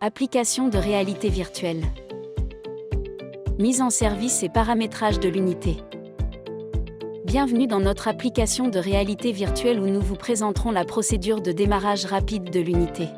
Application de réalité virtuelle. Mise en service et paramétrage de l'unité. Bienvenue dans notre application de réalité virtuelle où nous vous présenterons la procédure de démarrage rapide de l'unité.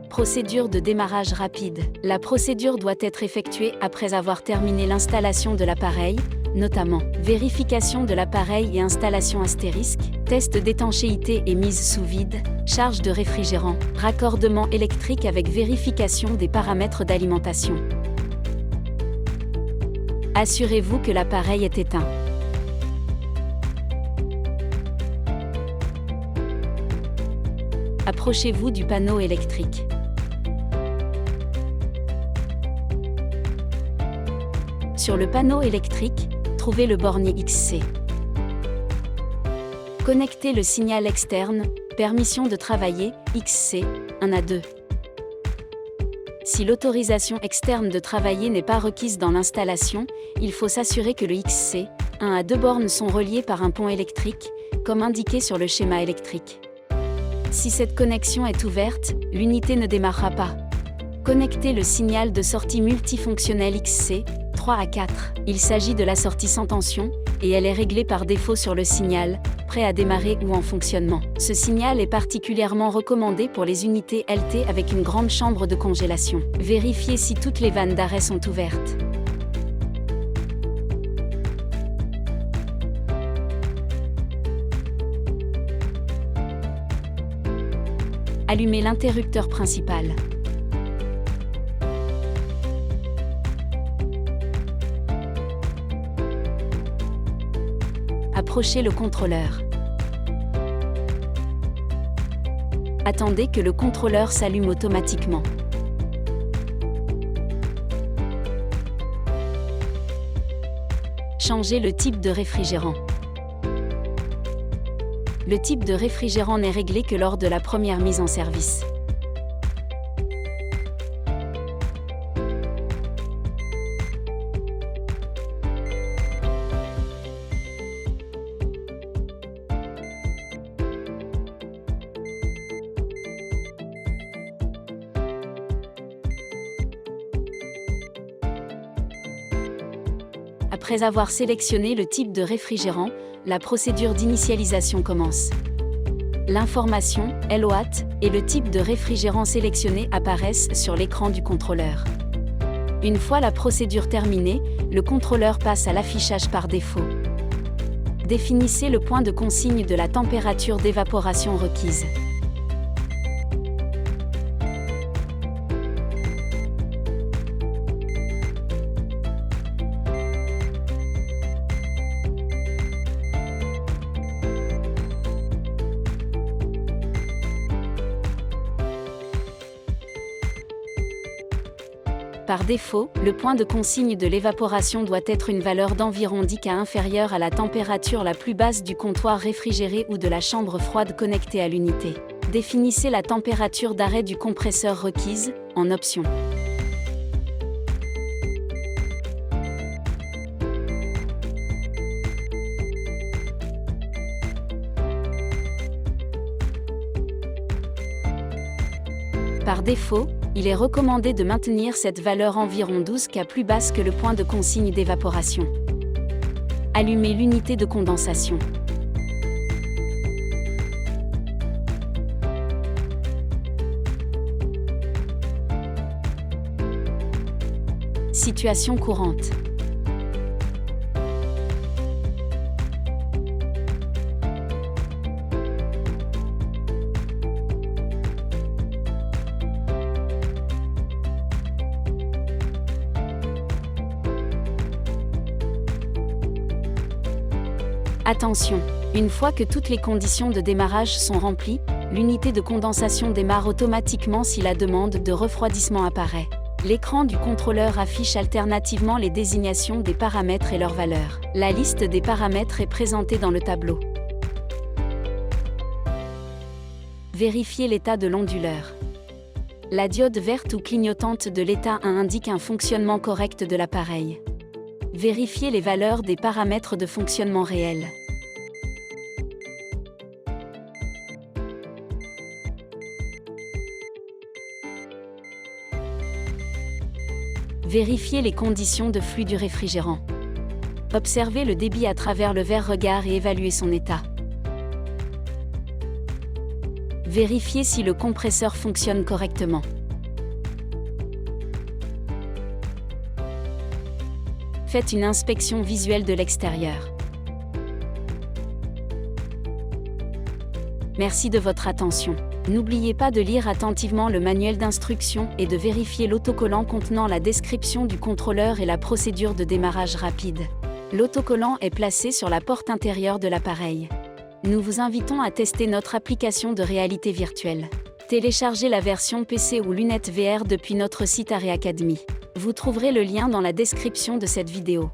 Procédure de démarrage rapide. La procédure doit être effectuée après avoir terminé l'installation de l'appareil, notamment vérification de l'appareil et installation astérisque, test d'étanchéité et mise sous vide, charge de réfrigérant, raccordement électrique avec vérification des paramètres d'alimentation. Assurez-vous que l'appareil est éteint. Approchez-vous du panneau électrique. Sur le panneau électrique, trouvez le bornier XC. Connectez le signal externe, permission de travailler, XC, 1 à 2. Si l'autorisation externe de travailler n'est pas requise dans l'installation, il faut s'assurer que le XC, 1 à 2 bornes sont reliées par un pont électrique, comme indiqué sur le schéma électrique. Si cette connexion est ouverte, l'unité ne démarrera pas. Connectez le signal de sortie multifonctionnel XC, 3 à 4. Il s'agit de la sortie sans tension, et elle est réglée par défaut sur le signal, prêt à démarrer ou en fonctionnement. Ce signal est particulièrement recommandé pour les unités LT avec une grande chambre de congélation. Vérifiez si toutes les vannes d'arrêt sont ouvertes. Allumez l'interrupteur principal. Approchez le contrôleur. Attendez que le contrôleur s'allume automatiquement. Changez le type de réfrigérant. Le type de réfrigérant n'est réglé que lors de la première mise en service. Après avoir sélectionné le type de réfrigérant, la procédure d'initialisation commence. L'information, LOAT, et le type de réfrigérant sélectionné apparaissent sur l'écran du contrôleur. Une fois la procédure terminée, le contrôleur passe à l'affichage par défaut. Définissez le point de consigne de la température d'évaporation requise. Par défaut, le point de consigne de l'évaporation doit être une valeur d'environ 10 K inférieure à la température la plus basse du comptoir réfrigéré ou de la chambre froide connectée à l'unité. Définissez la température d'arrêt du compresseur requise, en option. Par défaut, il est recommandé de maintenir cette valeur environ 12 K plus basse que le point de consigne d'évaporation. Allumez l'unité de condensation. Situation courante. Attention, une fois que toutes les conditions de démarrage sont remplies, l'unité de condensation démarre automatiquement si la demande de refroidissement apparaît. L'écran du contrôleur affiche alternativement les désignations des paramètres et leurs valeurs. La liste des paramètres est présentée dans le tableau. Vérifiez l'état de l'onduleur. La diode verte ou clignotante de l'état 1 indique un fonctionnement correct de l'appareil. Vérifiez les valeurs des paramètres de fonctionnement réels. Vérifiez les conditions de flux du réfrigérant. Observez le débit à travers le verre-regard et évaluez son état. Vérifiez si le compresseur fonctionne correctement. Faites une inspection visuelle de l'extérieur. Merci de votre attention. N'oubliez pas de lire attentivement le manuel d'instruction et de vérifier l'autocollant contenant la description du contrôleur et la procédure de démarrage rapide. L'autocollant est placé sur la porte intérieure de l'appareil. Nous vous invitons à tester notre application de réalité virtuelle. Téléchargez la version PC ou lunettes VR depuis notre site Array Academy. Vous trouverez le lien dans la description de cette vidéo.